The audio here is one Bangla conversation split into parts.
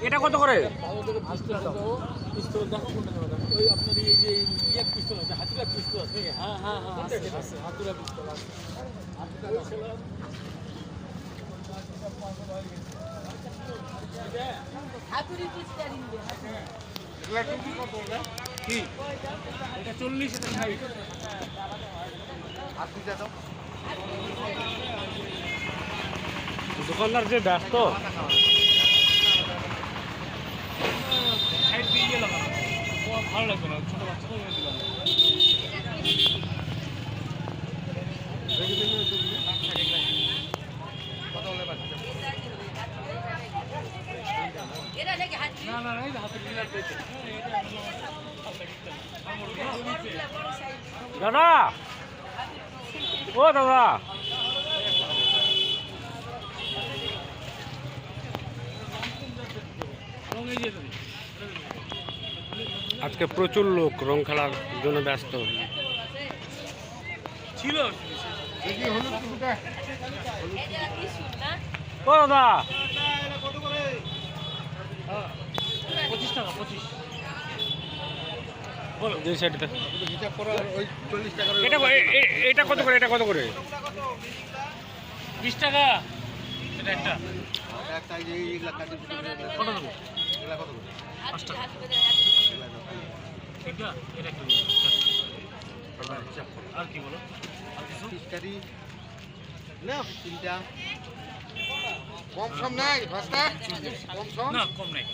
এটা কত করে? এটা 40, এটা 60। দোকানদার যে ব্যস্ত, ভালো লাগবে না, ছোট বাচ্চা তো দিলাম। দাদা, ও দাদা, আজকে প্রচুর লোক রং খেলার জন্য ব্যস্ত ছিল। ও দাদা, 25 টাকা, 25। এটা কত করে? এটা কত করে? 20 টাকা। এটা একটা কত দেবো? 5 টাকা। আর কি বলো? কম সম নাই না, কম নাই।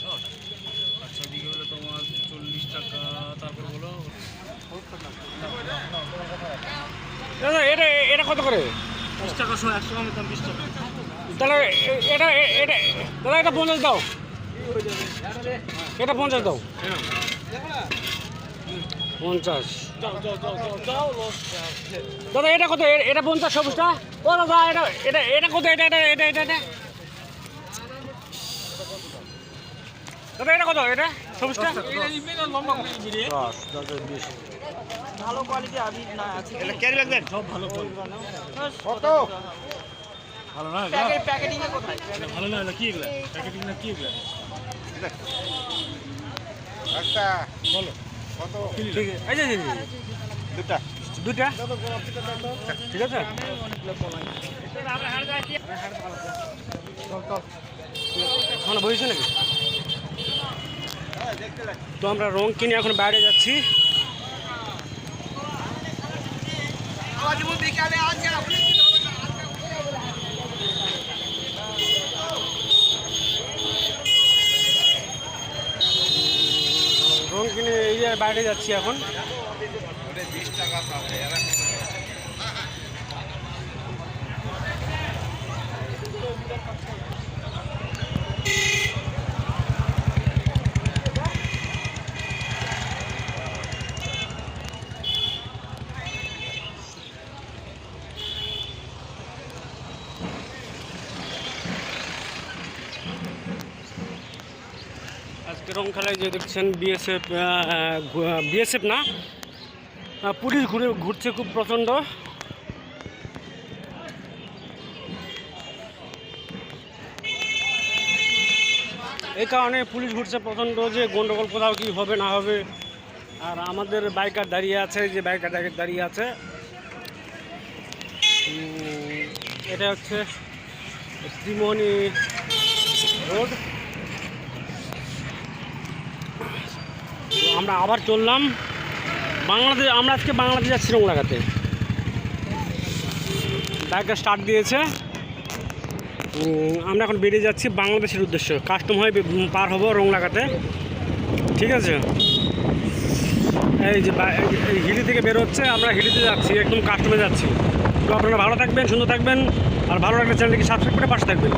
আচ্ছা, দিকে হলো তোমার 40 টাকা। তারপর বলো এটা কত করে? 20 টাকা, 100 টাকা দাম, 20 টাকা। তাহলে এটা এটা দাদা, এটা 50 দাও। এটা 50 দাও। 50 দাদা। এটা কত? এটা 50 সবুজটা। ও দাদা, এটা এটা এটা কত? এটা এটা এটা এটা এটা দাদা, এটা কত? এটা সবুজটা ভালো কোয়ালিটি আবি না আছে। এটা ক্যারি ব্যাগ দেন, সব ভালো কোয়ালিটি। কত ভালো না? প্যাকেটিং এ কোথায়? ভালো না, কি এগুলা? প্যাকেটিং না কি এগুলা? একটা বলো কত? ঠিক আছে। এই যে দুটা দুইটা ঠিক আছে। এখন বসেছে নাকি? তো আমরা রং কিনে এখন বাইরে যাচ্ছি। রং কিনে এই যে বাইরে যাচ্ছি এখন। 20 টাকা পাবে। আজকে রং খেলায় যে দেখছেন বিএসএফ না, পুলিশ ঘুরছে খুব প্রচণ্ড। এই কারণে পুলিশ ঘুরছে প্রচণ্ড, যে গন্ডগোল কোথাও কি হবে না হবে। আর আমাদের বাইকার দাঁড়িয়ে আছে, যে বাইকার দাঁড়িয়ে আছে, এটা হচ্ছে শ্রীমোহনী রোড। আমরা আবার চললাম বাংলাদেশ। আমরা আজকে বাংলাদেশ যাচ্ছি রং লাগাতে। বাইকটা স্টার্ট দিয়েছে। আমরা এখন বেরিয়ে যাচ্ছি বাংলাদেশের উদ্দেশ্যে। কাস্টম হয়ে পার হবো রং লাগাতে, ঠিক আছে। এই যে হিলি থেকে বের হচ্ছে, আমরা হিলিতে যাচ্ছি, একদম কাস্টমে যাচ্ছি। তো আপনারা ভালো থাকবেন, সুন্দর থাকবেন, আর ভালো লাগলে চ্যানেলটিকে সাবস্ক্রাইব করে পাশে থাকবেন।